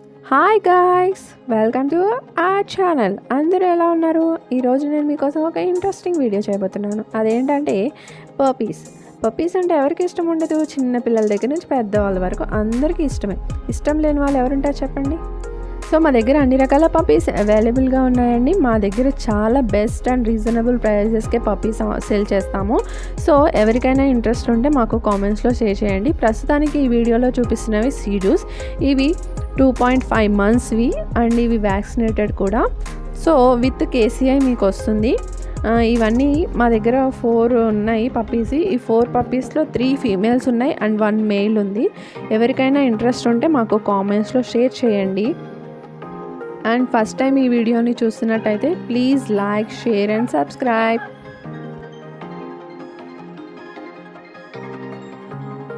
Hi guys, welcome to our channel. అందరూ ఎలా ఉన్నారు? ఈరోజు నేను మీకోసం ఒక ఇంట్రెస్టింగ్ వీడియో చేయబోతున్నాను. అదేంటంటే పప్పీస్ అంటే ఎవరికి ఇష్టం ఉండదు? చిన్న పిల్లల దగ్గర నుంచి పెద్దవాళ్ళ వరకు అందరికీ ఇష్టమే. ఇష్టం లేని వాళ్ళు ఎవరుంటారు చెప్పండి? సో మా దగ్గర అన్ని రకాల పప్పీస్ అవైలబుల్గా ఉన్నాయండి. మా దగ్గర చాలా బెస్ట్ అండ్ రీజనబుల్ ప్రైజెస్కే పప్పీస్ సేల్ చేస్తాము. సో ఎవరికైనా ఇంట్రెస్ట్ ఉంటే మాకు కామెంట్స్లో షేర్ చేయండి. ప్రస్తుతానికి ఈ వీడియోలో చూపిస్తున్నవి సీజూస్. ఇవి 2.5 monthsవి అండ్ ఇవి వ్యాక్సినేటెడ్ కూడా. సో విత్ కేసీఐ మీకు వస్తుంది. ఇవన్నీ మా దగ్గర 4 ఉన్నాయి పప్పీస్. ఈ 4 పప్పీస్లో 3 ఫీమేల్స్ ఉన్నాయి అండ్ 1 మేల్ ఉంది. ఎవరికైనా ఇంట్రెస్ట్ ఉంటే మాకు కామెంట్స్లో షేర్ చేయండి. అండ్ ఫస్ట్ టైం ఈ వీడియోని చూస్తున్నట్టయితే please like, share and subscribe.